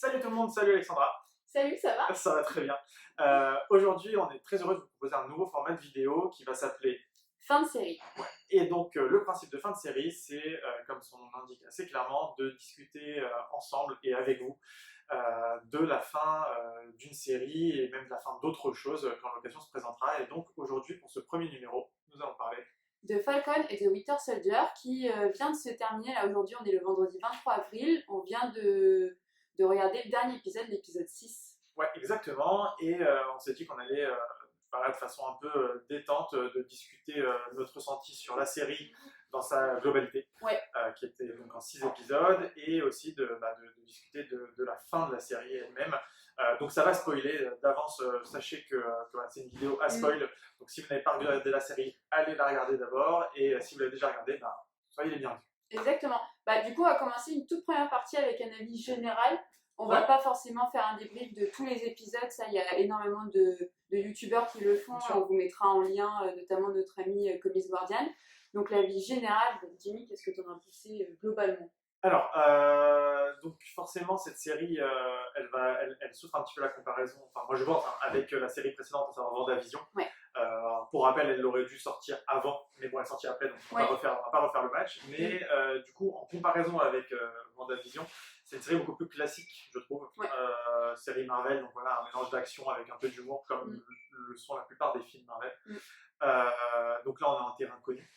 Salut tout le monde, salut Alexandra. Salut, ça va? Ça va très bien. Aujourd'hui, on est très heureux de vous proposer un nouveau format de vidéo qui va s'appeler. Fin de série. Et donc, le principe de fin de série, c'est, comme son nom l'indique assez clairement, de discuter ensemble et avec vous de la fin d'une série et même de la fin d'autres choses quand l'occasion se présentera. Et donc, aujourd'hui, pour ce premier numéro, nous allons parler De Falcon et de Winter Soldier qui vient de se terminer. Là, aujourd'hui, on est le vendredi 23 avril. On vient de regarder le dernier épisode, l'épisode 6. Ouais, exactement. Et on s'est dit qu'on allait, de façon un peu détente, de discuter notre ressenti sur la série dans sa globalité, Ouais. qui était donc en 6 épisodes, et aussi de discuter de la fin de la série elle-même. Donc ça va spoiler d'avance. Sachez que voilà, c'est une vidéo à spoil. Donc si vous n'avez pas regardé la série, allez la regarder d'abord. Et si vous l'avez déjà regardée, soyez les bienvenus. Exactement. Du coup, on va commencer une toute première partie avec un avis général. On va pas forcément faire un débrief de tous les épisodes, ça, il y a énormément de youtubeurs qui le font. On vous mettra en lien, notamment notre ami Comics Guardian. Donc l'avis général, Jimmy, qu'est-ce que tu en as pensé globalement? Alors, donc forcément, cette série, elle souffre un petit peu la comparaison, enfin moi je pense, avec la série précédente, à savoir WandaVision. Ouais. Pour rappel, elle aurait dû sortir avant, mais bon, elle est sortie après, donc on va pas refaire le match. Mais du coup, en comparaison avec WandaVision, c'est une série beaucoup plus classique, je trouve. Ouais. Série Marvel, donc voilà, un mélange d'action avec un peu d'humour, comme le sont la plupart des films Marvel. Donc là, on est en terrain connu.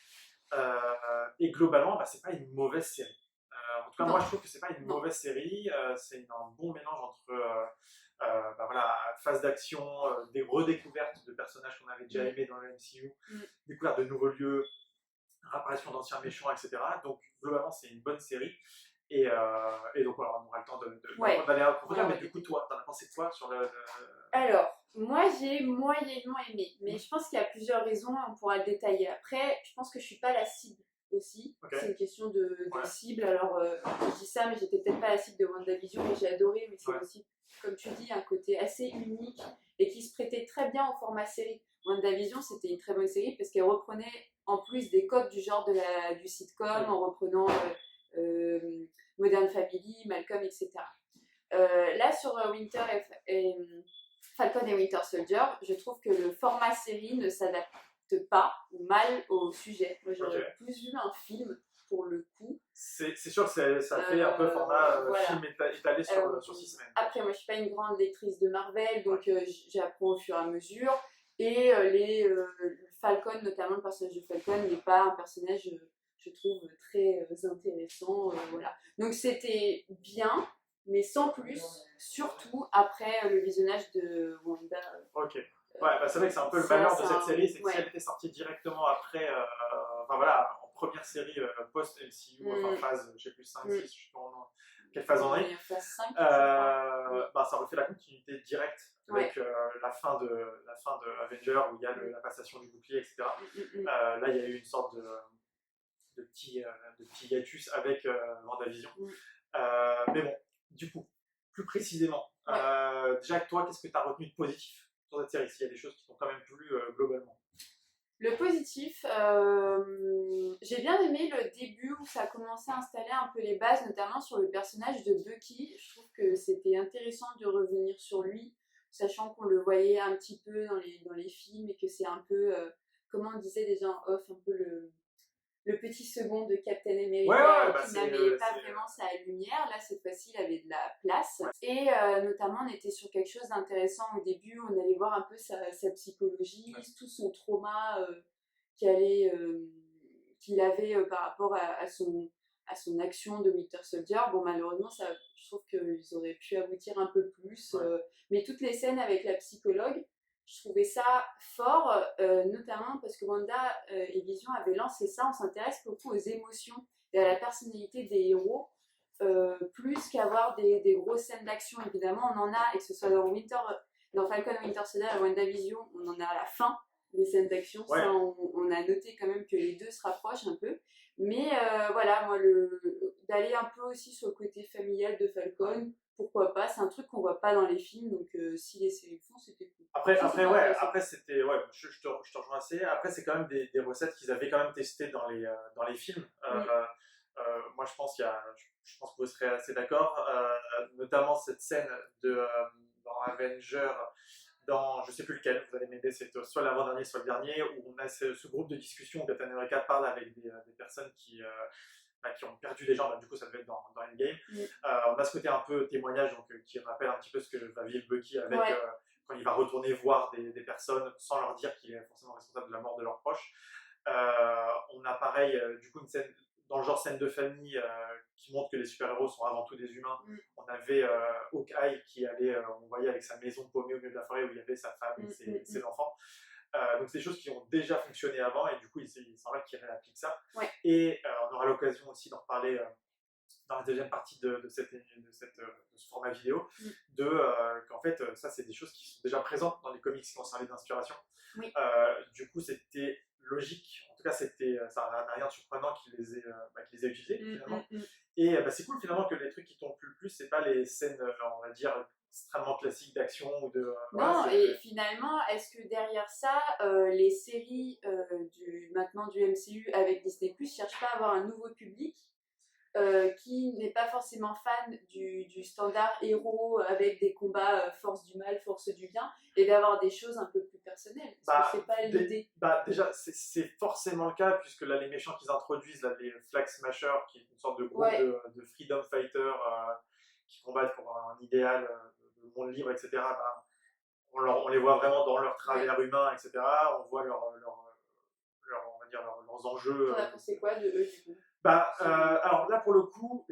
Et globalement, c'est pas une mauvaise série. En tout cas, moi je trouve que c'est pas une mauvaise série, c'est un bon mélange entre phase d'action, des redécouvertes de personnages qu'on avait déjà aimés dans le MCU, découverte de nouveaux lieux, réapparition d'anciens méchants, etc. Donc globalement, c'est une bonne série. Et donc voilà, on aura le temps d'aller approfondir. Mais du coup, toi, t'en as pensé quoi sur Alors, moi j'ai moyennement aimé, mais je pense qu'il y a plusieurs raisons, on pourra le détailler après. Je pense que je suis pas la cible aussi, c'est une question de cible. Alors je dis ça, mais j'étais peut-être pas la cible de WandaVision, mais j'ai adoré, mais c'est aussi, comme tu dis, un côté assez unique et qui se prêtait très bien au format série. WandaVision, c'était une très bonne série parce qu'elle reprenait en plus des codes du genre du sitcom, en reprenant Modern Family, Malcolm, etc. Là, sur Falcon et Winter Soldier, je trouve que le format série ne s'adapte pas ou mal au sujet. Moi, j'aurais plus vu un film pour le coup. C'est sûr que ça fait un peu format film étalé sur 6 semaines. Après, moi, je suis pas une grande lectrice de Marvel, donc j'apprends au fur et à mesure. Et Falcon, notamment le personnage de Falcon, n'est pas un personnage, je trouve, très intéressant. Voilà. Donc c'était bien, mais sans plus, surtout après le visionnage de Wanda. Ok. C'est vrai que c'est un peu le malheur de cette série, c'est que si elle était sortie directement après, en première série post-MCU, phase, je sais plus, 5, 6, je sais pas quelle phase on est, phase 5, ça refait la continuité directe avec la fin de Avenger, où il y a la passation du bouclier, etc. Là, il y a eu une sorte de petit hiatus avec WandaVision. Mais bon, du coup, plus précisément, déjà toi, qu'est-ce que tu as retenu de positif sur cette série, s'il y a des choses qui t'ont quand même plu globalement? Le positif, j'ai bien aimé le début où ça a commencé à installer un peu les bases, notamment sur le personnage de Bucky. Je trouve que c'était intéressant de revenir sur lui, sachant qu'on le voyait un petit peu dans les films et que c'est un peu, comment on disait déjà en off, un peu le petit second de Captain America qui n'avait pas vraiment sa lumière. Là, cette fois-ci, il avait de la place. Et notamment, on était sur quelque chose d'intéressant au début. On allait voir un peu sa psychologie, tout son trauma qu'il avait par rapport à son action de Winter Soldier. Bon, malheureusement, je trouve qu'ils auraient pu aboutir un peu plus. Mais toutes les scènes avec la psychologue, je trouvais ça fort, notamment parce que Wanda et Vision avaient lancé ça. On s'intéresse beaucoup aux émotions et à la personnalité des héros, plus qu'avoir des grosses scènes d'action. Évidemment, on en a, et que ce soit dans Falcon Winter Soldier et WandaVision, on en a à la fin des scènes d'action. Ça, on a noté quand même que les deux se rapprochent un peu. Mais voilà, moi, d'aller un peu aussi sur le côté familial de Falcon, pourquoi pas, c'est un truc qu'on voit pas dans les films, donc si les séries font, c'était cool. Après c'était, je te rejoins assez. Après, c'est quand même des recettes qu'ils avaient quand même testées dans les films. moi, je pense que vous serez assez d'accord, notamment cette scène dans Avenger, je sais plus lequel, vous allez m'aider, c'est soit l'avant-dernier, soit le dernier, où on a ce groupe de discussion où Captain America parle avec des personnes qui ont perdu des gens, du coup ça devait être dans Endgame. On a ce côté un peu témoignage, donc, qui rappelle un petit peu ce que va vivre Bucky avec, quand il va retourner voir des personnes sans leur dire qu'il est forcément responsable de la mort de leurs proches. On a pareil, du coup, une scène dans le genre scène de famille qui montre que les super-héros sont avant tout des humains. On avait Hawkeye qui allait, on voyait avec sa maison paumée au milieu de la forêt où il y avait sa femme et ses enfants. Donc c'est des choses qui ont déjà fonctionné avant et du coup il semblerait qu'ils réappliquent ça. Et on aura l'occasion aussi d'en reparler dans la deuxième partie de ce format vidéo, qu'en fait ça c'est des choses qui sont déjà présentes dans les comics qui ont servi d'inspiration. Du coup c'était logique, en tout cas ça n'a rien de surprenant qu'ils les aient utilisés finalement. Et c'est cool finalement que les trucs qui t'ont plu le plus, c'est pas les scènes, on va dire, extrêmement classiques d'action ou de... non, et finalement, est-ce que derrière ça, les séries maintenant du MCU avec Disney+, cherchent pas à avoir un nouveau public qui n'est pas forcément fan du standard héros avec des combats force du mal, force du bien, et d'avoir des choses un peu plus personnelles. Parce que c'est pas l'idée. Déjà, c'est forcément le cas, puisque là, les méchants qu'ils introduisent, là, les Flag Smashers, qui est une sorte de groupe de freedom fighters qui combattent pour un idéal de monde libre, etc., on les voit vraiment dans leur travers humain, etc. On voit on va dire leurs enjeux. T'en as pensé quoi de eux, du coup? Alors là, pour le coup,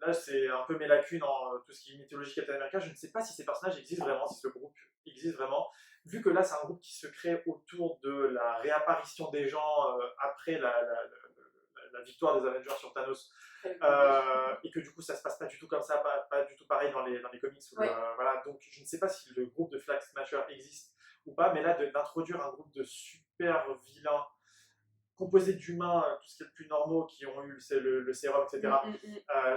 là, c'est un peu mes lacunes en tout ce qui est mythologie Captain America. Je ne sais pas si ces personnages existent vraiment, si ce groupe existe vraiment. Vu que là, c'est un groupe qui se crée autour de la réapparition des gens après la victoire des Avengers sur Thanos. Et que du coup, ça se passe pas du tout comme ça, pas du tout pareil dans les comics. Voilà, donc, je ne sais pas si le groupe de Flag Smasher existe ou pas, mais là, d'introduire un groupe de super vilains composé d'humains, tout ce qui est le plus normaux, qui ont eu le sérum, etc.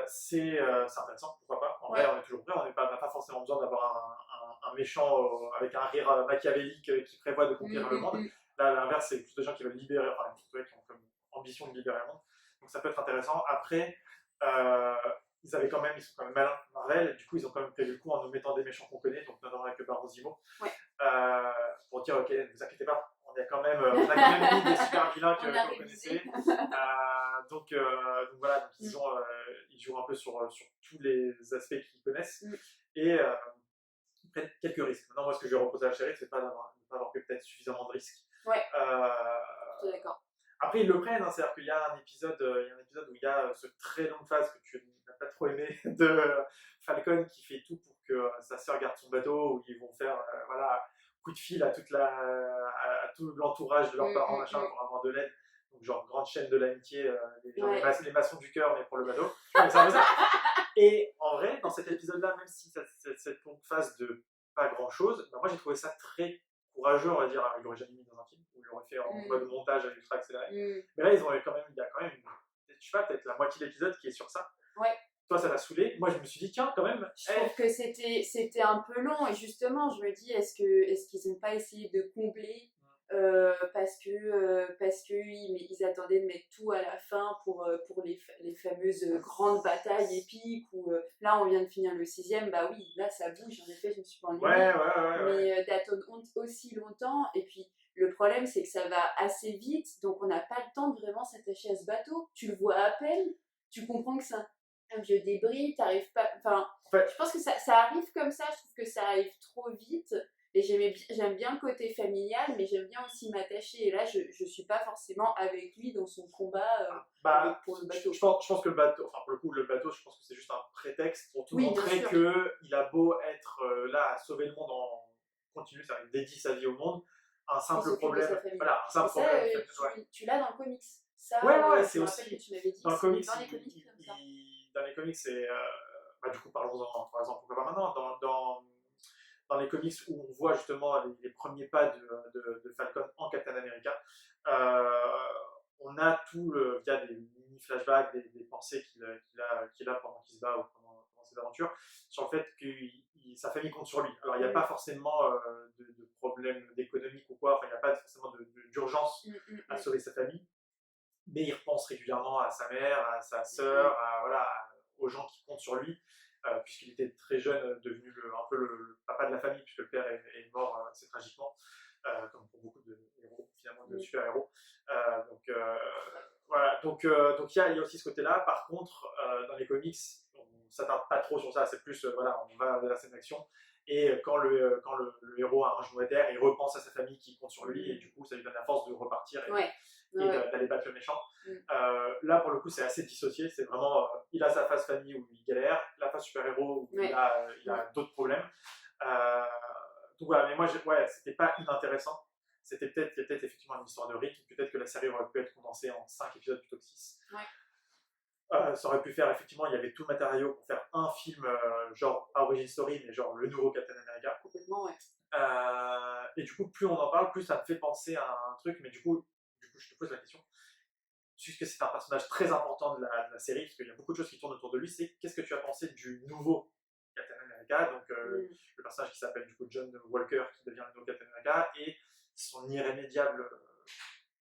C'est intéressant, pourquoi pas. En vrai, on est toujours prêt, on n'a pas forcément besoin d'avoir un méchant avec un rire machiavélique qui prévoit de conquérir le monde. Là, à l'inverse, c'est plus de gens qui veulent libérer, enfin, qui ont comme ambition de libérer le monde. Donc ça peut être intéressant. Après, ils sont quand même malins, Marvel, du coup, ils ont quand même prévu le coup en nous mettant des méchants qu'on connaît, donc notamment avec Baron Zemo, pour dire, ok, ne vous inquiétez pas, on a quand même mis des super vilains que vous connaissez. Donc voilà, donc ils jouent un peu sur tous les aspects qu'ils connaissent. Et ils prennent quelques risques. Maintenant, moi, ce que je vais reproser à la chérie, c'est de ne pas avoir pris peut-être suffisamment de risques. Je suis d'accord. Après, ils le prennent, c'est-à-dire qu'il y a un épisode où il y a ce très longue phase que tu n'as pas trop aimé de Falcon qui fait tout pour que sa sœur garde son bateau, où ils vont faire coup de fil à tout l'entourage de leurs parents pour avoir de l'aide. Donc, genre, grande chaîne de l'amitié, les maçons du cœur, mais pour le bateau. Et en vrai, dans cet épisode-là, même si cette longue phase de pas grand-chose, moi j'ai trouvé ça très courageux, on va dire. Il l'aurait jamais mis dans un film, où il l'aurait fait en mode montage à ultra accéléré. Mais là, il y a quand même je sais pas, peut-être la moitié de l'épisode qui est sur ça. Toi, ça t'a saoulé. Moi, je me suis dit, tiens, quand même. Je trouve que c'était un peu long, et justement, je me dis, est-ce qu'ils n'ont pas essayé de combler parce qu'ils attendaient de mettre tout à la fin pour les fameuses grandes batailles épiques où là on vient de finir le 6e, bah oui, là ça bouge, en effet je me suis pas ennuyée, mais d'attendre aussi longtemps, et puis le problème c'est que ça va assez vite, donc on n'a pas le temps de vraiment s'attacher à ce bateau, tu le vois à peine, tu comprends que c'est un vieux débris, t'arrives pas, enfin je pense que ça arrive comme ça, je trouve que ça arrive trop vite. Et j'aime bien le côté familial, mais j'aime bien aussi m'attacher. Et là, je ne suis pas forcément avec lui dans son combat pour le bateau. Je pense que le bateau, enfin pour le coup, le bateau, je pense que c'est juste un prétexte pour te montrer qu'il a beau être là à sauver le monde en continu, ça dédie sa vie au monde, un simple problème. Voilà, un simple problème. Tu l'as dans le comics. Ça, c'est aussi. Que tu m'avais dit, dans le comics, dans les comics, comme ça. Dans les comics, c'est. Du coup, parlons-en, par exemple, pourquoi pas maintenant, dans les comics où on voit justement les premiers pas de Falcon en Captain America, on a via des mini flashbacks, des pensées qu'il a pendant qu'il se bat ou pendant ses aventures, sur le fait que sa famille compte sur lui. Alors il n'y a pas forcément de problème d'économie ou quoi, enfin il n'y a pas forcément d'urgence à sauver sa famille, mais il repense régulièrement à sa mère, à sa sœur, voilà, aux gens qui comptent sur lui, puisqu'il était très jeune, devenu un peu le papa de la famille, puisque le père est mort assez tragiquement, comme pour beaucoup de héros, finalement, de super-héros. Donc, voilà, donc il y a aussi ce côté-là. Par contre, dans les comics, on ne s'attarde pas trop sur ça, c'est plus, voilà, on va vers la scène d'action. Et quand le héros a un genou à terre, il repense à sa famille qui compte sur lui, et du coup, ça lui donne la force de repartir d'aller battre le méchant. Là, pour le coup, c'est assez dissocié. C'est vraiment, il a sa phase famille où il galère, la phase super-héros où il a d'autres problèmes. Donc voilà, mais moi, c'était pas inintéressant. Il y a peut-être effectivement une histoire de rythme. Peut-être que la série aurait pu être condensée en 5 épisodes plutôt que 6. Ça aurait pu faire, effectivement, il y avait tout le matériau pour faire un film, genre pas Origin Story, mais genre le nouveau Captain America. Complètement, ouais. Et du coup, plus on en parle, plus ça me fait penser à un truc, mais du coup je te pose la question. Puisque c'est un personnage très important de la série, parce qu'il y a beaucoup de choses qui tournent autour de lui, c'est qu'est-ce que tu as pensé du nouveau Captain America, donc le personnage qui s'appelle du coup John Walker, qui devient le nouveau Captain America, et son irrémédiable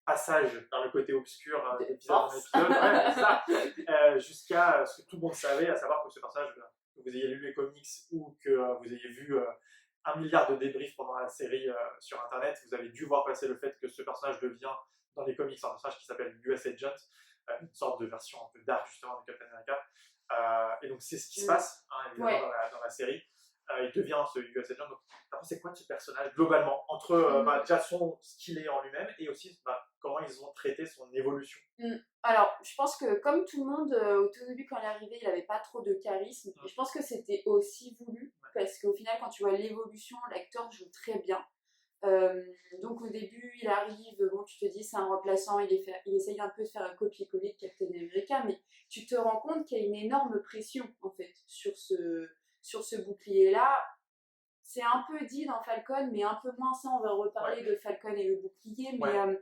passage vers le côté obscur d'épisode en épisode, jusqu'à ce que tout le monde savait, à savoir que ce personnage, que vous ayez lu les comics ou que vous ayez vu 1 milliard de débriefs pendant la série sur internet, vous avez dû voir passer le fait que ce personnage devient dans les comics un personnage qui s'appelle US Agent, une sorte de version un peu dark justement de Captain America. Et donc c'est ce qui se passe évidemment dans la série. Il devient ce US Agent. Donc t'as pensé quoi de ce personnage globalement, entre déjà ce qu'il est en lui-même et aussi comment ils ont traité son évolution? Alors, je pense que comme tout le monde, au tout début quand il est arrivé, il n'avait pas trop de charisme. Et je pense que c'était aussi voulu, parce qu'au final, quand tu vois l'évolution, l'acteur joue très bien. Donc au début, il arrive, bon, tu te dis c'est un remplaçant, il essaye un peu de faire un copier-coller de Captain America, mais tu te rends compte qu'il y a une énorme pression en fait sur ce bouclier-là. C'est un peu dit dans Falcon, mais un peu moins. Ça, on va reparler de Falcon et le bouclier, mais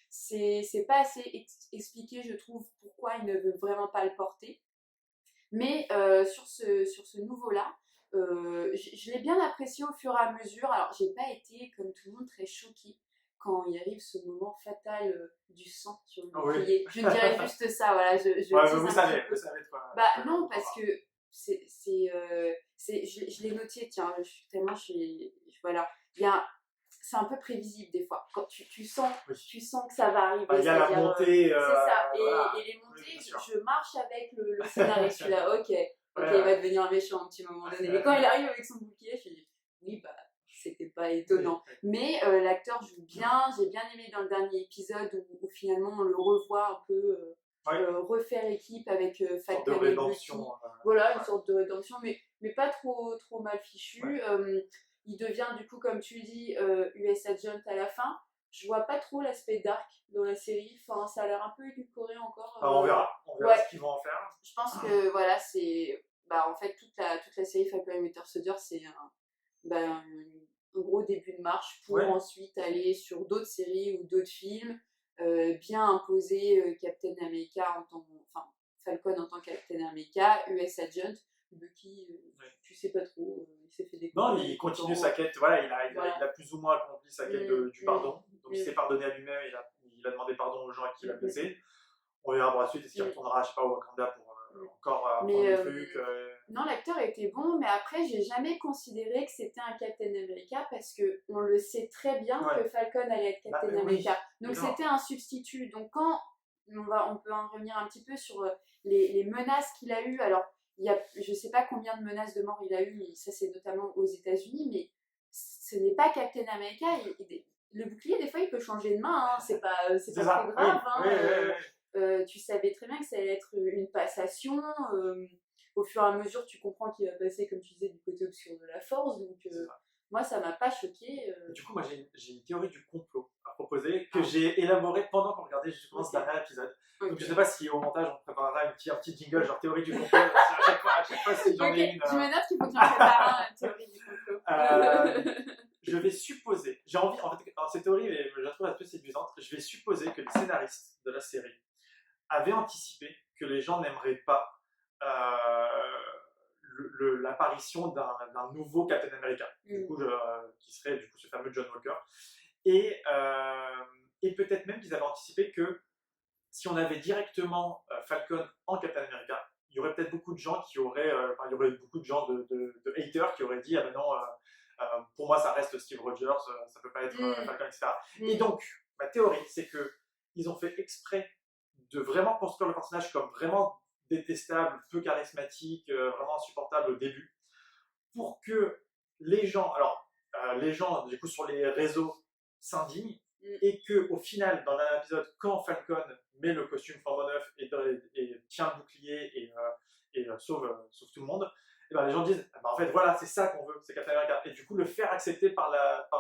c'est pas assez expliqué, je trouve, pourquoi il ne veut vraiment pas le porter. Mais sur ce nouveau-là, je l'ai bien apprécié au fur et à mesure. Alors, j'ai pas été, comme tout le monde, très choquée quand il arrive ce moment fatal du sang sur le bouclier. Je dirais juste ça, voilà. Vous savez de quoi. Non, parce que je l'ai noté, tiens, voilà. C'est un peu prévisible des fois. Quand tu sens que ça va arriver. Il y a la montée. C'est ça. Voilà. Et les montées, je marche avec le scénario. Je suis là, ok, il va devenir un méchant à un petit moment donné. Mais quand il arrive avec son bouclier, je dis, oui, c'était pas étonnant. Mais l'acteur joue bien. J'ai bien aimé dans le dernier épisode où finalement on le revoit un peu refaire équipe avec Falcon et Bucky. Voilà, une sorte de rédemption, mais pas trop mal fichu. Il devient du coup, comme tu dis, US Agent à la fin. Je vois pas trop l'aspect dark dans la série. Enfin, ça a l'air un peu édulcoré encore. On verra ce qu'ils vont en faire. Je pense que voilà, c'est en fait toute la série Falcon et Winter Soldier, c'est un gros début de marche pour ensuite aller sur d'autres séries ou d'autres films, bien imposer Captain America Falcon en tant que Captain America, US Agent. Bucky, tu sais pas trop, il s'est fait découvrir. Non, il continue sa quête, voilà, il a plus ou moins accompli sa quête du pardon. Donc il s'est pardonné à lui-même, il a demandé pardon aux gens à qui il a blessé. On verra par la suite, est-ce qu'il retournera, je sais pas, au Wakanda pour encore apprendre des trucs. Non, l'acteur était bon, mais après, j'ai jamais considéré que c'était un Captain America parce qu'on le sait très bien que Falcon allait être Captain America. Donc c'était un substitut. Donc quand on peut en revenir un petit peu sur les menaces qu'il a eues. Alors, je ne sais pas combien de menaces de mort il a eu, mais ça c'est notamment aux États-Unis, mais ce n'est pas Captain America. Le bouclier, des fois, il peut changer de main, hein. C'est pas très grave. Tu savais très bien que ça allait être une passation. Au fur et à mesure, tu comprends qu'il va passer, comme tu disais, du côté obscur de la force. Donc, moi, ça m'a pas choqué. Du coup, moi, j'ai une théorie du complot à proposer que j'ai élaborée pendant qu'on regardait justement ce dernier épisode. Donc, je sais pas si au montage on préparera un petit jingle genre théorie du complot. À chaque fois, si j'en ai une. Je me note qu'il faut que j'en prépare une théorie du complot. Je vais supposer, j'ai envie, en fait, cette théorie, je la trouve un peu séduisante. Je vais supposer que les scénaristes de la série avaient anticipé que les gens n'aimeraient pas l'apparition d'un nouveau Captain America, du coup, qui serait du coup ce fameux John Walker. Et peut-être même qu'ils avaient anticipé que si on avait directement Falcon en Captain America, il y aurait peut-être beaucoup de gens qui auraient, il y aurait beaucoup de gens de haters qui auraient dit ah ben non, pour moi ça reste Steve Rogers, ça peut pas être Falcon, etc. Et donc ma théorie c'est que ils ont fait exprès de vraiment construire le personnage comme vraiment détestable, peu charismatique, vraiment insupportable au début, pour que les gens, alors les gens du coup sur les réseaux s'indignent et que au final dans un épisode quand Falcon met le costume flambant neuf et tient le bouclier et sauve tout le monde, et ben les gens disent ah ben en fait voilà c'est ça qu'on veut, c'est Captain America, et du coup le faire accepter par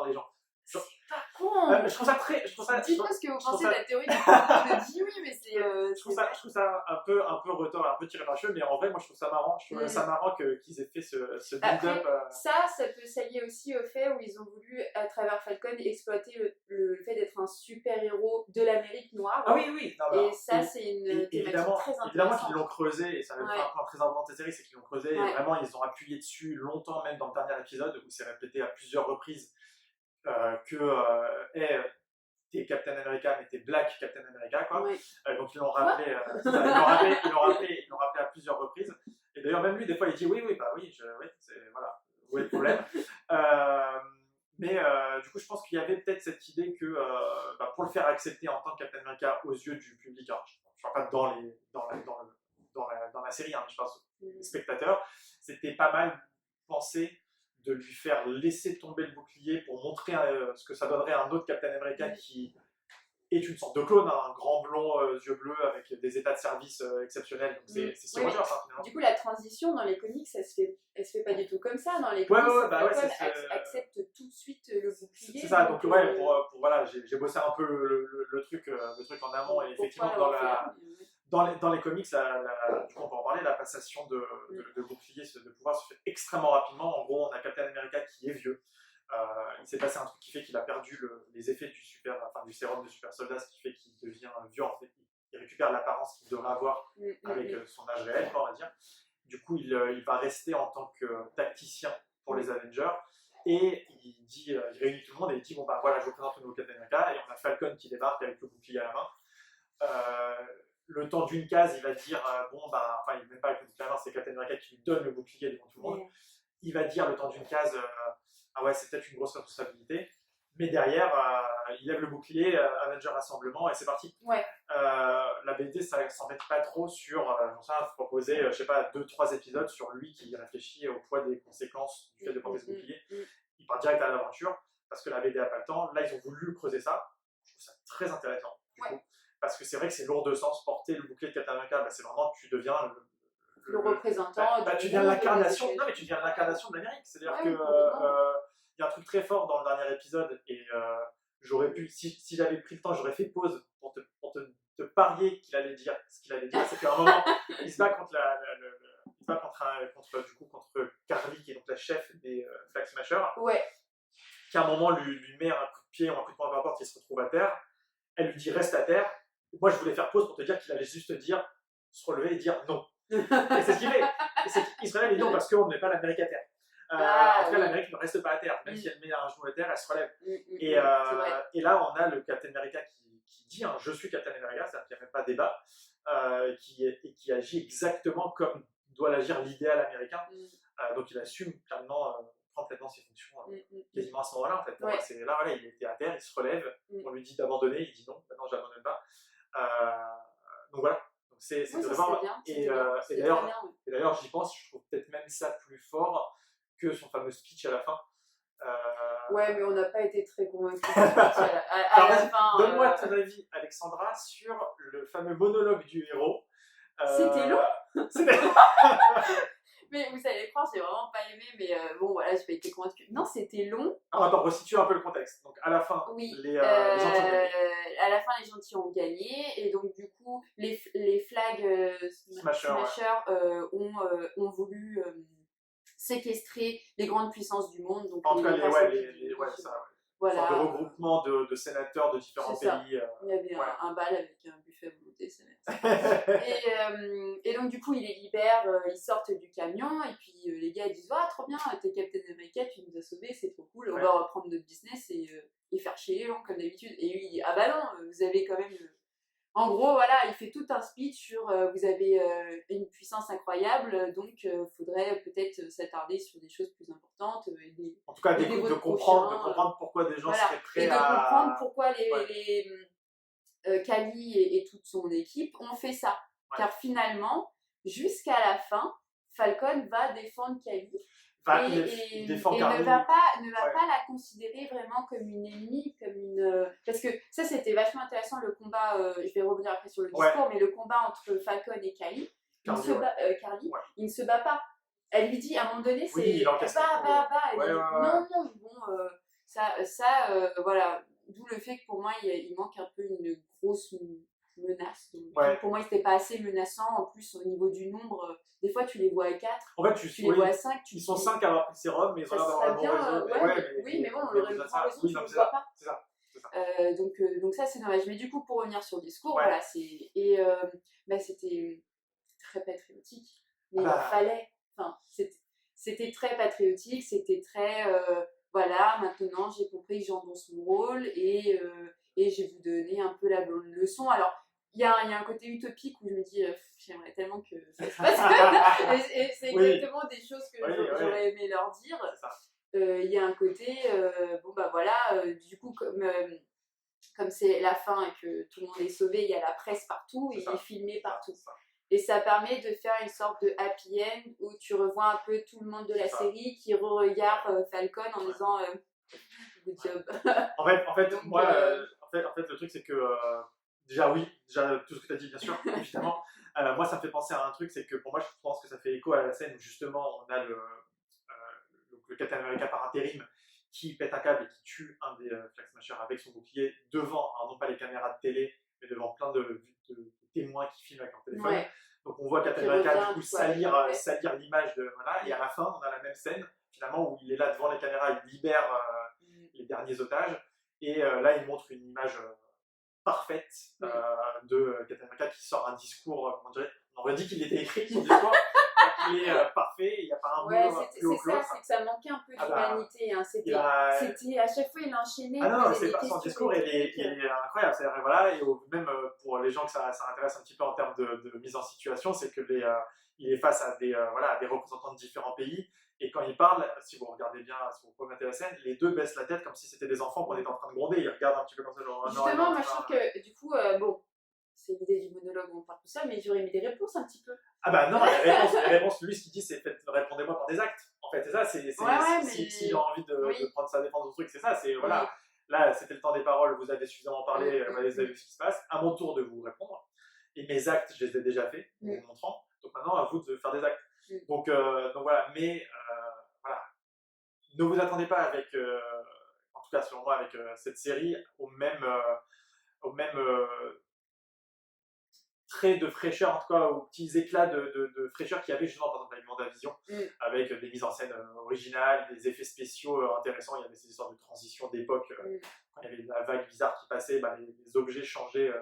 les gens. C'est pas con. Je trouve ça très. Dites-moi ce que vous pensez de la théorie du complot de Dewey, mais c'est. Je trouve ça un peu retors, un peu tiré par les cheveux, mais en vrai, moi je trouve ça marrant. Je trouve ça marrant qu'ils aient fait ce build-up. Ça peut s'allier aussi au fait où ils ont voulu, à travers Falcon, exploiter le fait d'être un super-héros de l'Amérique noire. Ah oui, oui. Non, et ça, c'est une thématique très intéressante. Évidemment qu'ils l'ont creusé, et ça va être un point très important de cette série, c'est qu'ils l'ont creusé, et vraiment ils ont appuyé dessus longtemps, même dans le dernier épisode, où c'est répété à plusieurs reprises. T'es Captain America mais t'es Black Captain America quoi. Oui. Donc ils l'ont rappelé, ils l'ont rappelé à plusieurs reprises, et d'ailleurs même lui des fois il dit oui c'est voilà, où est le problème. Mais du coup je pense qu'il y avait peut-être cette idée que pour le faire accepter en tant que Captain America aux yeux du public, alors, je parle pas dans la série, hein, je pense aux spectateurs, c'était pas mal pensé de lui faire laisser tomber le bouclier pour montrer ce que ça donnerait à un autre Captain America qui est une sorte de clone, un grand blond, yeux bleus, avec des états de service exceptionnels. Donc c'est Steve Rogers, finalement. Du coup, la transition dans les comics, elle se fait pas du tout comme ça. Dans les comics, accepte tout de suite le bouclier. C'est ça, donc voilà, j'ai bossé un peu le truc en amont, et effectivement dans les comics, du coup on peut en parler, la passation de bouclier, de pouvoir se fait extrêmement rapidement. En gros, on a Captain America qui est vieux. Il s'est passé un truc qui fait qu'il a perdu les effets du sérum de super soldat, ce qui fait qu'il devient vieux. En fait, il récupère l'apparence qu'il devrait avoir avec son âge réel, on va dire. Du coup, il va rester en tant que tacticien pour les Avengers, et il réunit tout le monde et il dit bon bah voilà, je vous présente le nouveau Captain America, et on a Falcon qui débarque avec le bouclier à la main. Le temps d'une case, il va dire il ne met pas avec le bouclier à la main, c'est Captain America qui lui donne le bouclier devant tout le monde. Il va dire le temps d'une case ah ouais, c'est peut-être une grosse responsabilité, mais derrière il lève le bouclier, Avenger Rassemblement, et c'est parti. La BD ça s'embête pas trop sur proposer je sais pas 2-3 épisodes sur lui qui réfléchit au poids des conséquences du fait de porter ce bouclier. Il part direct à l'aventure parce que la BD a pas le temps. Là ils ont voulu creuser ça, je trouve ça très intéressant du coup, parce que c'est vrai que c'est lourd de sens. Porter le bouclier de Captain America, c'est vraiment, tu deviens le représentant. Tu deviens l'incarnation. Non, mais tu deviens l'incarnation de l'Amérique. C'est-à-dire que il y a un truc très fort dans le dernier épisode, et j'aurais pu, si j'avais pris le temps, j'aurais fait pause pour te parier qu'il allait dire ce qu'il allait dire. C'est qu'à un moment, il se bat contre contre Carly, qui est donc la chef des Flag Smashers, qui à un moment lui met un coup de pied ou un coup de poing par rapport, qui se retrouve à terre. Elle lui dit reste à terre. Moi, je voulais faire pause pour te dire qu'il allait juste dire, se relever et dire non. Et c'est ce qu'il fait. Il se relève et dit non, parce qu'on ne met pas l'Amérique à terre. En tout cas, l'Amérique ne reste pas à terre. Même si elle met un genou à terre, elle se relève. Et là, on a le Captain America qui dit je suis Captain America, c'est-à-dire qu'il n'y a même pas de débat, qui agit exactement comme doit l'agir l'idéal américain. Donc il assume complètement ses fonctions quasiment à ce moment-là. En fait. Il était à terre, il se relève, on lui dit d'abandonner, il dit non, maintenant je n'abandonne pas. Donc voilà. C'est vraiment. Et d'ailleurs, j'y pense, je trouve peut-être même ça plus fort que son fameux speech à la fin. Ouais, mais on n'a pas été très convaincus à la fin. Donne-moi ton avis, Alexandra, sur le fameux monologue du héros. C'était long. Mais vous allez croire, j'ai vraiment pas aimé, mais bon, voilà, j'ai pas été convaincue. Non, c'était long. Attends, resitue un peu le contexte. Donc, à la fin, les gentils ont gagné. À la fin, les gentils ont gagné, et donc, du coup, les Flag Smashers ont voulu séquestrer les grandes puissances du monde. Donc en tout cas, voilà. De regroupement de sénateurs de différents pays. Il y avait un bal avec un buffet à volonté sénateur. Et donc du coup ils les libèrent, ils sortent du camion, et puis les gars disent trop bien, t'es Captain America, tu nous as sauvés, c'est trop cool, on va reprendre notre business et faire chier les gens comme d'habitude. Et lui il dit bah non, vous avez quand même En gros, voilà, il fait tout un speech sur vous avez une puissance incroyable, donc faudrait peut-être s'attarder sur des choses plus importantes. En tout cas, aider de votre comprendre pourquoi des gens voilà. seraient prêts Et de à... comprendre pourquoi Ouais. Kali et toute son équipe ont fait ça. Ouais. Car finalement, jusqu'à la fin, Falcon va défendre Kali. Et Carly. ne va pas la considérer vraiment comme une ennemie, comme une... Parce que ça, c'était vachement intéressant, le combat, je vais revenir après sur le discours, mais le combat entre Falcon et Carly, Carly, il ne se bat pas. Elle lui dit, à un moment donné, c'est bah. Non, bon, voilà. D'où le fait que pour moi, il manque un peu une grosse menace. Donc, pour moi, ils n'étaient pas assez menaçants. En plus, au niveau du nombre, des fois, tu les vois à 4. En fait, tu les vois à 5. Ils sont 5 à avoir pris le sérum, mais ils ont l'air d'avoir un bon réseau. Oui, mais bon, on aurait pu prendre raison, tu ne le vois pas. C'est ça. Donc ça, c'est dommage. Mais du coup, pour revenir sur le discours, voilà, c'était très patriotique. Mais il fallait. Enfin, c'était très patriotique, c'était très... voilà, maintenant j'ai compris que j'endosse mon rôle et je vais vous donner un peu la bonne leçon. Alors, il y a un côté utopique où je me dis, j'aimerais tellement que ça se passe. et c'est exactement des choses que j'aurais aimé leur dire. Il y a un côté, du coup, comme c'est la fin et que tout le monde est sauvé, il y a la presse partout et il est filmé partout. Et ça permet de faire une sorte de happy end où tu revois un peu tout le monde de la série qui re-regarde Falcon en disant good job. En fait, donc, moi, le truc c'est que déjà tout ce que tu as dit bien sûr, évidemment. Moi, ça me fait penser à un truc, c'est que pour moi, je pense que ça fait écho à la scène où justement on a le Captain America par intérim qui pète un câble et qui tue un des Flag Smashers avec son bouclier devant, alors non pas les caméras de télé, mais devant plein de témoins qui filment avec leur téléphone. Donc on voit Captain America du coup salir l'image de voilà, et à la fin on a la même scène finalement où il est là devant les caméras, il libère les derniers otages et là il montre une image parfaite de Captain America qui sort un discours, on aurait dit qu'il était écrit son discours. Il est parfait, il n'y a pas un mot plus haut que l'autre. C'est que ça manquait un peu d'humanité. C'était à chaque fois il enchaînait. Ah non, c'est pas son discours, il est incroyable. C'est voilà, et même pour les gens que ça intéresse un petit peu en termes de mise en situation, c'est que il est face à des représentants de différents pays. Et quand il parle, si vous regardez bien, si vous remettez la scène, les deux baissent la tête comme si c'était des enfants qu'on était en train de gronder. Ils regardent un petit peu comme ça. Genre, justement, moi je trouve que du coup, c'est l'idée du monologue où on parle tout ça, mais j'aurais mis des réponses un petit peu. Ah bah non, les réponses, lui, ce qu'il dit, c'est répondez-moi par des actes. En fait, c'est ça, si j'ai envie de prendre sa défense au truc, c'est ça, c'est voilà, là, c'était le temps des paroles, vous avez suffisamment parlé, vous avez vu ce qui se passe, à mon tour de vous répondre. Et mes actes, je les ai déjà faits, en vous montrant, donc maintenant, à vous de faire des actes. Donc voilà, mais voilà, ne vous attendez pas avec, en tout cas selon moi, avec cette série, au même traits de fraîcheur, en tout cas aux petits éclats de fraîcheur qu'il y avait justement par exemple avec WandaVision, avec des mises en scène originales, des effets spéciaux intéressants. Il y avait ces histoires de transition d'époque, quand il y avait la vague bizarre qui passait, les objets changeaient,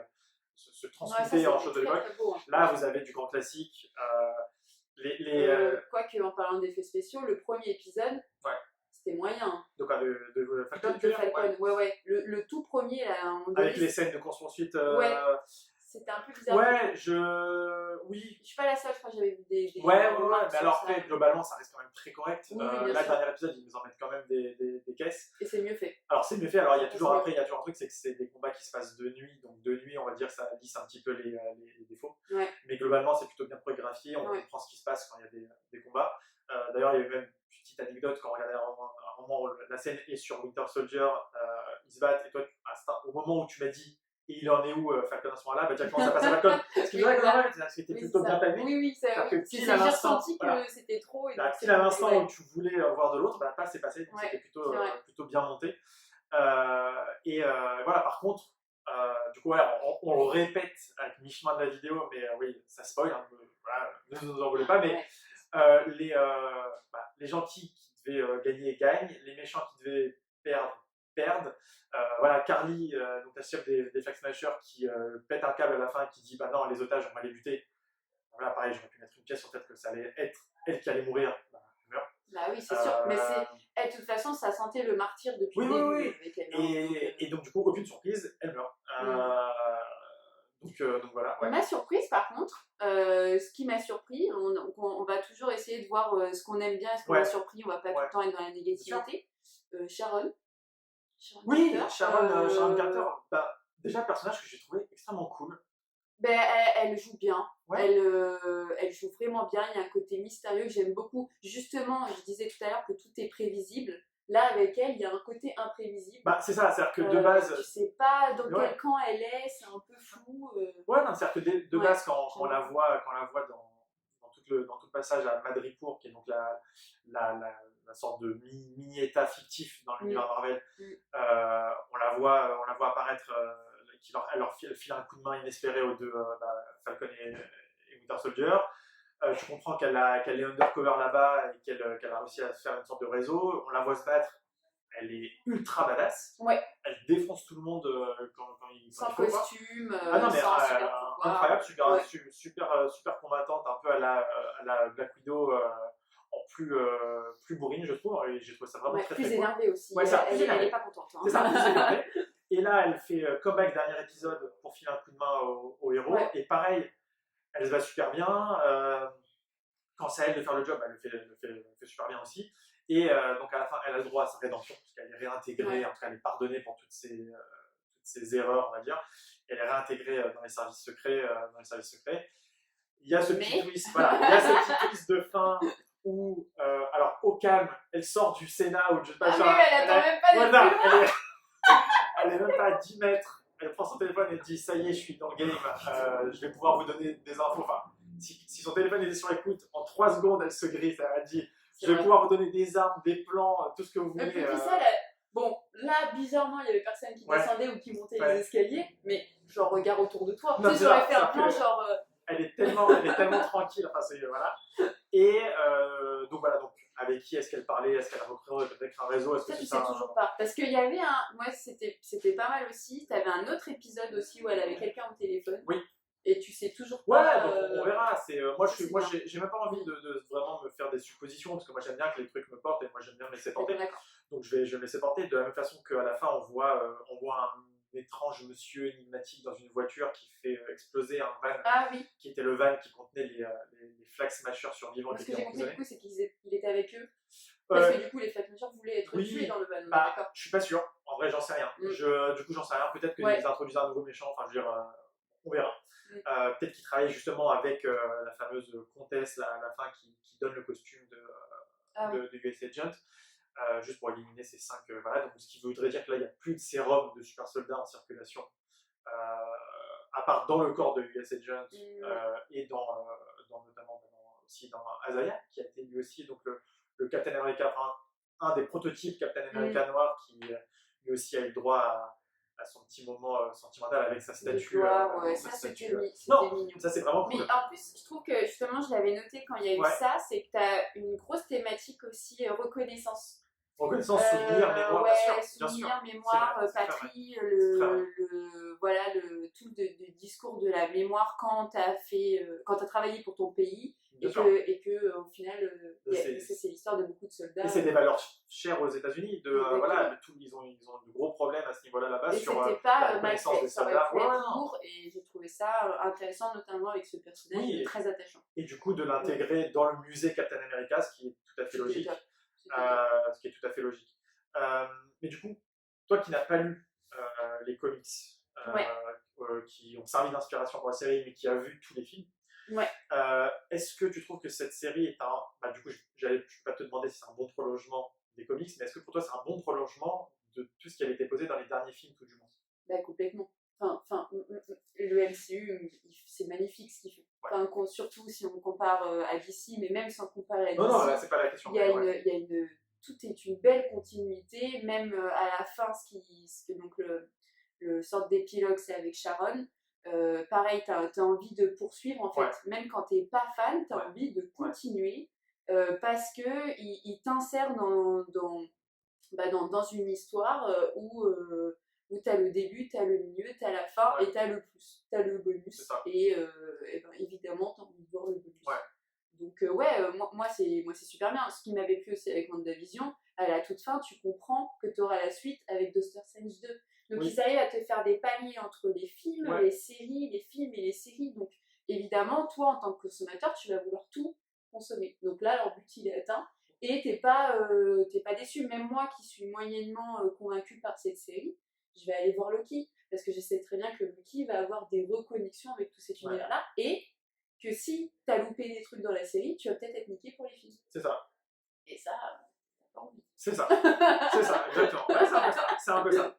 se transmutaient en choses de l'époque. Là, vous avez du grand classique. Quoique, en parlant d'effets spéciaux, le premier épisode, c'était moyen. De quoi, de Falcon, ouais. Le tout premier, là, avec les scènes de course-poursuite. C'était un peu bizarre. Oui. Je suis pas la seule, je crois que j'avais vu des mais alors après, globalement, ça reste quand même très correct. Là, le dernier épisode, ils nous en mettent quand même des caisses. Et c'est mieux fait. Alors, c'est mieux fait. Alors, il y a toujours un truc, c'est que c'est des combats qui se passent de nuit. Donc, de nuit, on va dire, ça lisse un petit peu les défauts. Mais globalement, c'est plutôt bien chorégraphié. On comprend ce qui se passe quand il y a des combats. D'ailleurs, il y a eu même une petite anecdote quand on regardait un moment où la scène est sur Winter Soldier. Ils se battent. Et toi, au moment où tu m'as dit et il en est où Falcon à ce moment-là, directement ça passe à Falcon. Ce qui est vrai que c'était plutôt bien timé. Oui, j'ai ressenti que c'était trop. Pile à l'instant où tu voulais voir de l'autre, pas c'est passé, donc c'était plutôt bien monté. Et voilà, par contre, du coup, on le répète avec mi-chemin de la vidéo, mais oui, ça spoil, hein, ne nous en voulez pas, mais les gentils qui devaient gagner gagnent, les méchants qui devaient perdent. Voilà, Carly, donc la chef des Flag Smashers, qui pète un câble à la fin et qui dit bah non, les otages, on va les buter. Voilà, pareil, j'aurais pu mettre une pièce sur tête que ça allait être elle qui allait mourir. Elle meurt. Bah oui, c'est sûr, mais de toute façon, ça sentait le martyr depuis le début. Et donc, du coup, aucune surprise, elle meurt. Donc donc voilà. Ouais. Ma surprise, par contre, ce qui m'a surpris, on va toujours essayer de voir ce qu'on aime bien, ce qu'on m'a surpris, on va pas tout le temps être dans la négativité. Sharon. Oui, Carter, Sharon Carter, bah, déjà, personnage que j'ai trouvé extrêmement cool. Ben, elle joue bien. Ouais. Elle joue vraiment bien. Il y a un côté mystérieux que j'aime beaucoup. Justement, je disais tout à l'heure que tout est prévisible. Là, avec elle, il y a un côté imprévisible. Bah, c'est ça, c'est-à-dire que de base. Tu sais pas dans quel camp elle est, c'est un peu flou. Ouais, non, c'est-à-dire que de base, quand on la voit dans tout le passage à Madripoor, qui est donc la sorte de mini-état fictif dans l'univers Marvel, on la voit apparaître, elle leur file un coup de main inespéré aux deux, Falcon et Winter Soldier. Tu comprends qu'elle est undercover là-bas et qu'elle a réussi à se faire une sorte de réseau. On la voit se battre. Elle est ultra badass. Ouais. Elle défonce tout le monde quand il sans faut. Costume, Ah non, mais sans super pouvoir. incroyable, super combattante, un peu à la Black Widow, en plus bourrine, je trouve. Et j'ai trouvé ça vraiment très plus très énervée cool. aussi. Ouais, elle est pas contente. Hein. C'est ça, plus énervée. Et là, elle fait comeback dernier épisode pour filer un coup de main au héros. Ouais. Et pareil, elle se bat super bien. Quand c'est à elle de faire le job, elle le fait super bien aussi. Et donc à la fin, elle a le droit à sa rédemption, parce qu'elle est réintégrée, en tout cas elle est pardonnée pour toutes ses erreurs, on va dire. Et elle est réintégrée dans les services secrets. Il y a ce petit twist, voilà, il y a ce petit twist de fin où, alors au calme, elle sort du Sénat, ou je sais pas, elle attend même pas voilà, elle est même pas à 10 mètres. Elle prend son téléphone et dit ça y est, je suis dans le game, je vais pouvoir vous donner des infos. Enfin, si son téléphone était sur écoute, en 3 secondes, elle se grille, elle dit je vais pouvoir vous donner des armes, des plans, tout ce que vous voulez. Et puis ça, bon, là, bizarrement, il y avait personne qui descendait ou qui montait les escaliers, mais genre, regarde autour de toi. Tu sais, j'aurais fait un plan genre. Elle est tellement tranquille, enfin, voilà. Et donc voilà, donc avec qui est-ce qu'elle parlait, est-ce qu'elle a recréé avec un réseau, est-ce que tu sais toujours pas. Parce qu'il y avait moi, c'était pas mal aussi, t'avais un autre épisode aussi où elle avait quelqu'un au téléphone. Oui. Et tu sais toujours pas. Ouais, donc on verra. Moi, j'ai même pas envie de vraiment me faire des suppositions, parce que moi j'aime bien que les trucs me portent et moi j'aime bien me laisser porter. Donc je vais me laisser porter de la même façon qu'à la fin on voit un étrange monsieur énigmatique dans une voiture qui fait exploser un van, qui était le van qui contenait les Flag Smashers survivants. Ce que j'ai compris du coup, c'est qu'il était avec eux. Parce que du coup, les Flag Smashers voulaient être tués dans le van. D'accord. Je suis pas sûr. En vrai, j'en sais rien. Du coup, j'en sais rien. Peut-être qu'ils introduisent un nouveau méchant. Enfin, je veux dire, on verra. Peut-être qu'ils travaillent justement avec la fameuse comtesse à la fin qui donne le costume de US Agent. Juste pour éliminer ces 5. Voilà. Donc, ce qui voudrait dire que là, il n'y a plus de sérum de super soldats en circulation. À part dans le corps de US Agent et notamment aussi dans Azaya, qui a été lui aussi donc le Captain America, enfin, un des prototypes Captain America noir qui lui aussi a eu le droit à son petit moment sentimental avec sa statue. Ça c'était mignon. Ça c'est vraiment cool. Mais en plus, je trouve que justement, je l'avais noté quand il y a eu ça, c'est que tu as une grosse thématique aussi reconnaissance. Reconnaissance, souvenir, mémoire, bien sûr. Mémoire, patrie, tout le discours de la mémoire quand tu as travaillé pour ton pays et que au final, c'est l'histoire de beaucoup de soldats. Et c'est des valeurs chères aux États-Unis. Ils ont de gros problèmes à ce niveau-là là-bas. Et c'était pas mal fait, ça aurait pu être court, et j'ai trouvé ça intéressant, notamment avec ce personnage très attachant. Et du coup, de l'intégrer dans le musée Captain America, ce qui est tout à fait logique. Mais du coup, toi qui n'as pas lu les comics qui ont servi d'inspiration pour la série, mais qui a vu tous les films, est-ce que tu trouves que cette série est du coup, je ne peux pas te demander si c'est un bon prolongement des comics, mais est-ce que pour toi c'est un bon prolongement de tout ce qui avait été posé dans les derniers films, tout du moins? Complètement. Enfin, le MCU, c'est magnifique ce qu'il fait. Surtout si on compare à DC, mais même sans comparer à DC. Non, là, c'est pas la question. Tout est une belle continuité, même à la fin, donc le sorte d'épilogue, c'est avec Sharon. Pareil, t'as envie de poursuivre en fait, même quand t'es pas fan, t'as envie de continuer parce que il t'insère dans une histoire où t'as le début, t'as le milieu, t'as la fin et t'as le bonus. Et évidemment, t'as envie de voir le bonus. Donc moi c'est super bien. Ce qui m'avait plu aussi avec WandaVision, à la toute fin, tu comprends que tu auras la suite avec Doctor Strange 2. Donc ils arrivent à te faire des paliers entre les films, les séries, les films et les séries. Donc évidemment, toi en tant que consommateur, tu vas vouloir tout consommer. Donc là, leur but il est atteint. Et t'es pas déçu. Même moi qui suis moyennement convaincue par cette série, je vais aller voir Loki. Parce que je sais très bien que Loki va avoir des reconnexions avec tout cet univers-là. Et que si t'as loupé des trucs dans la série, tu vas peut-être être niqué pour les films. C'est ça. Et ça, t'as pas envie. C'est ça. C'est ça, exactement. Ouais, c'est un peu ça.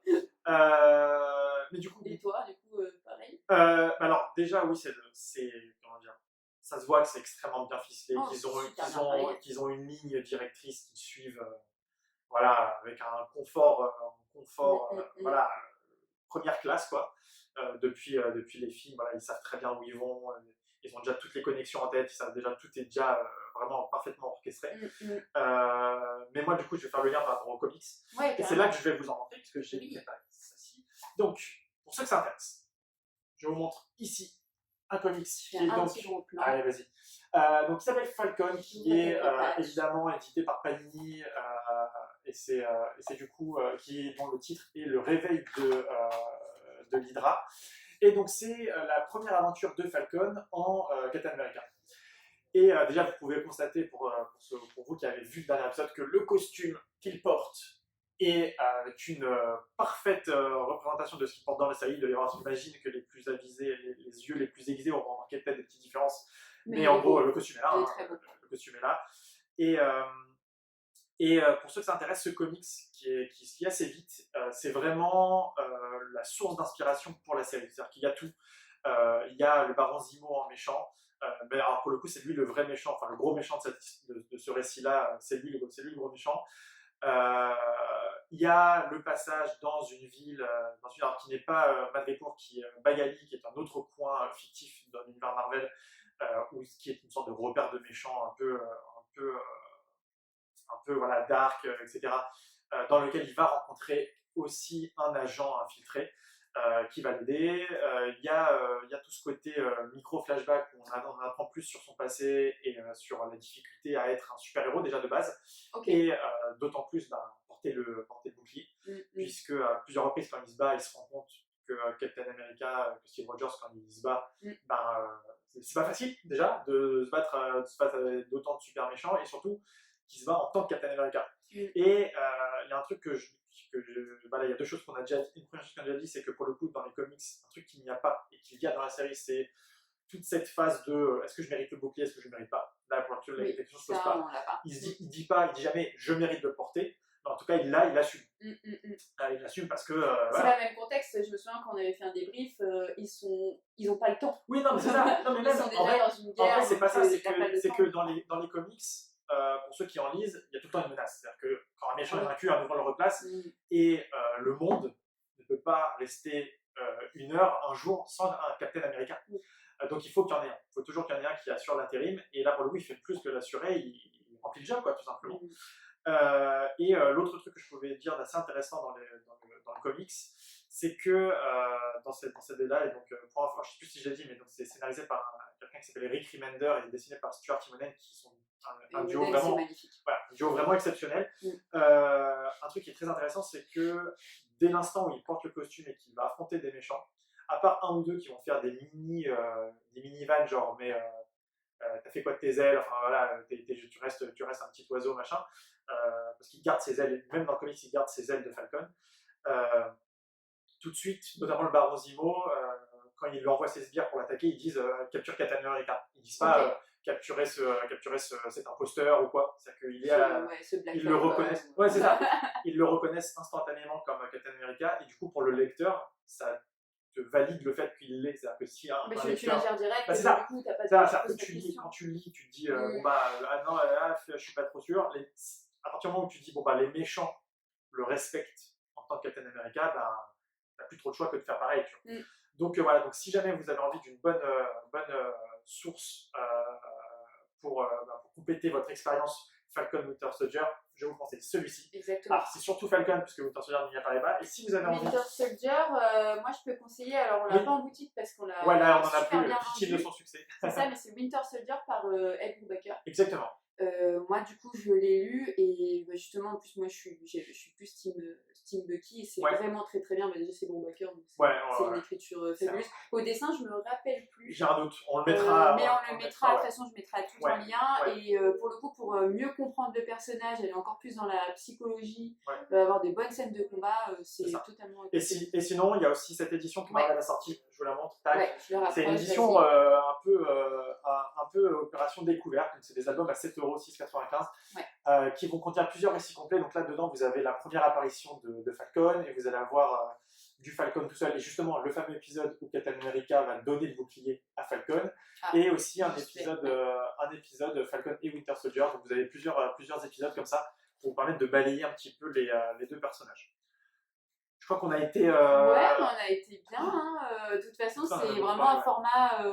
Mais du coup... Et toi, du coup, pareil alors, déjà, oui, comment dire, ça se voit que c'est extrêmement bien ficelé, qu'ils ont une ligne directrice qu'ils suivent, voilà, avec un confort, voilà, première classe, quoi. Depuis les films, voilà, ils savent très bien où ils vont, ils ont déjà toutes les connexions en tête, ils savent déjà, tout est déjà vraiment parfaitement orchestré. Mais moi, du coup, je vais faire le lien par rapport aux comics. Et c'est là que je vais vous en montrer, puisque j'ai préparé ça-ci. Donc, pour ceux que ça intéresse, je vous montre ici un comics qui est donc... Allez, vas-y. Donc, il s'appelle Falcon, qui est évidemment édité par Panini, et c'est du coup, dont le titre est Le réveil de l'Hydra. Et donc, c'est la première aventure de Falcon en Captain America. Et déjà, vous pouvez constater, pour vous qui avez vu le dernier épisode, que le costume qu'il porte est une parfaite représentation de ce qu'il porte dans la série. De j'imagine que les plus avisés, les yeux les plus aiguisés auront remarqué peut-être des petites différences. Mais en gros, le costume est là. Le costume est là. Et pour ceux que ça intéresse, ce comics qui se lit assez vite, c'est vraiment la source d'inspiration pour la série. C'est-à-dire qu'il y a tout. Il y a le baron Zemo en méchant. Mais alors pour le coup, c'est lui le vrai méchant, enfin le gros méchant de ce récit-là, c'est lui le gros méchant. Il y a le passage dans une ville, alors qui n'est pas Madripoor, qui est Bagali, qui est un autre coin fictif dans l'univers Marvel, qui est une sorte de repère de méchants un peu voilà, dark, etc., dans lequel il va rencontrer aussi un agent infiltré qui va l'aider. Il y a tout ce côté micro-flashback où on apprend plus sur son passé et sur la difficulté à être un super-héros déjà de base. Et d'autant plus porter le bouclier, puisque à plusieurs reprises quand il se bat, il se rend compte que Captain America, que Steve Rogers, quand il se bat, c'est pas facile déjà de se battre avec d'autant de super méchants, et surtout qui se bat en tant que Captain America. Et il y a un truc il y a deux choses qu'on a déjà dit. Une première chose qu'on a déjà dit, c'est que pour le coup, dans les comics, un truc qu'il n'y a pas et qu'il y a dans la série, c'est toute cette phase de est-ce que je mérite le bouclier, est-ce que je ne mérite pas. Là, pour l'instant, la question ne se pose pas. Il dit jamais je mérite de le porter. Mais en tout cas, il assume. Il assume parce que. C'est pas le même contexte. Je me souviens quand on avait fait un débrief, ils n'ont pas le temps. Oui, non, mais c'est ça. Non, mais même, ils sont déjà dans une guerre. En fait, c'est pas ça. C'est que dans les comics, pour ceux qui en lisent, il y a tout le temps une menace. C'est-à-dire que quand un méchant est vaincu, un nouveau le replace. Et le monde ne peut pas rester une heure, un jour, sans un Captain America. Donc il faut qu'il y en ait un. Il faut toujours qu'il y en ait un qui assure l'intérim. Et là, pour le coup, il fait plus que l'assurer. Il remplit le job, quoi, tout simplement. Et l'autre truc que je pouvais dire d'assez intéressant dans le comics, c'est que dans cette BD-là, et donc pour info, je ne sais plus si j'ai dit, mais donc c'est scénarisé par quelqu'un qui s'appelle Rick Remender et dessiné par Stuart Timonen, qui sont un duo vraiment exceptionnel. Un truc qui est très intéressant, c'est que dès l'instant où il porte le costume et qu'il va affronter des méchants, à part un ou deux qui vont faire des mini-vannes, genre mais t'as fait quoi de tes ailes, enfin voilà, tu restes un petit oiseau, machin, parce qu'il garde ses ailes, même dans le comics, il garde ses ailes de Falcon. Tout de suite, notamment le baron Zemo, quand il lui envoie ses sbires pour l'attaquer, ils disent capture Captain America. Ils disent pas capturer cet imposteur ou quoi. C'est-à-dire qu'ils le reconnaissent. Ouais, c'est ça. Ils le reconnaissent instantanément comme Captain America, et du coup, pour le lecteur, ça te valide le fait qu'il l'est. C'est-à-dire que si un lecteur... tu la gères direct, c'est ça. Du coup, t'as pas quand tu lis, tu te dis ah non, je suis pas trop sûr. À partir du moment où tu dis les méchants le respectent en tant que Captain America, t'as plus trop de choix que de faire pareil. Tu vois. Donc voilà, donc si jamais vous avez envie d'une bonne source pour compléter votre expérience Falcon Winter Soldier, je vous conseille celui-ci. Exactement. Alors, c'est surtout Falcon, puisque Winter Soldier n'y apparaît pas. Et si vous avez envie. Winter Soldier, moi je peux conseiller, alors on l'a pas en boutique parce qu'on l'a ouais, là, on en a super plus, bien victime de vendu. son succès. C'est ça, mais c'est Winter Soldier par Ed Brubaker. Exactement. Moi, du coup, je l'ai lu et justement, en plus, moi, je suis plus team Bucky et c'est vraiment très très bien. Déjà, c'est Brubaker, donc c'est une écriture fabuleuse. Au dessin, je me rappelle plus. J'ai un doute, on le mettra. Mais on le mettra, de toute façon, je mettrai tout en lien. Et pour le coup, pour mieux comprendre le personnage, aller encore plus dans la psychologie, avoir des bonnes scènes de combat, c'est totalement. Et sinon, il y a aussi cette édition que Marvel a sortie, je vous la montre. C'est une édition un peu opération découverte, donc c'est des albums à 7,6,95 qui vont contenir plusieurs récits complets. Donc là dedans vous avez la première apparition de Falcon et vous allez avoir du Falcon tout seul et justement le fameux épisode où Captain America va donner le bouclier à Falcon et aussi un épisode Falcon et Winter Soldier. Donc vous avez plusieurs épisodes comme ça pour vous permettre de balayer un petit peu les deux personnages. Je crois qu'on a été. Ouais, on a été bien. Hein. De toute façon, c'est vraiment un format.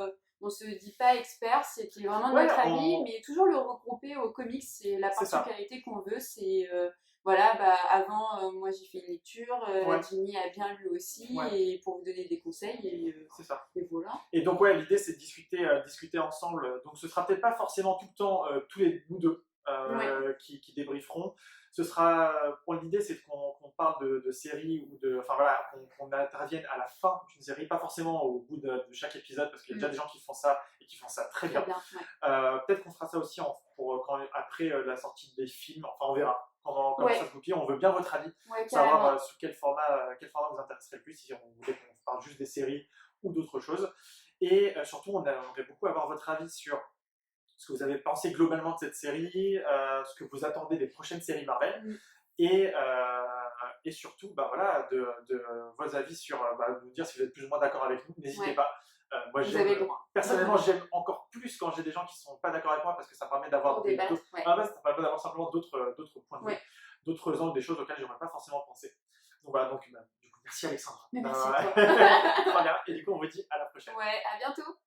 On se dit pas expert, c'était vraiment notre avis, mais toujours le regrouper au comics, c'est la particularité qu'on veut. C'est avant, moi j'ai fait une lecture, Jimmy a bien lu aussi, et pour vous donner des conseils. C'est ça. Et voilà. Et donc l'idée c'est de discuter ensemble. Donc ce sera peut-être pas forcément tout le temps tous les nous deux qui débrieferont. Ce sera, pour l'idée, c'est qu'on parle de séries ou qu'on intervienne à la fin d'une série, pas forcément au bout de chaque épisode, parce qu'il y a déjà des gens qui font ça et qui font ça très bien. Peut-être qu'on fera ça aussi après la sortie des films, enfin on verra. Comment ça se goupille, on veut bien votre avis, savoir sous quel format vous intéresserait le plus, si on voulait qu'on parle juste des séries ou d'autres choses. Et surtout, on aimerait beaucoup avoir votre avis sur ce que vous avez pensé globalement de cette série, ce que vous attendez des prochaines séries Marvel, et surtout de vos avis sur nous dire si vous êtes plus ou moins d'accord avec nous, n'hésitez pas. Moi, personnellement, j'aime encore plus quand j'ai des gens qui ne sont pas d'accord avec moi parce que ça permet d'avoir ça permet d'avoir simplement d'autres points de vue, d'autres angles, des choses auxquelles je n'aurais pas forcément pensé. Donc voilà, du coup, merci Alexandra. Merci à toi. Et du coup, on vous dit à la prochaine. Ouais, à bientôt.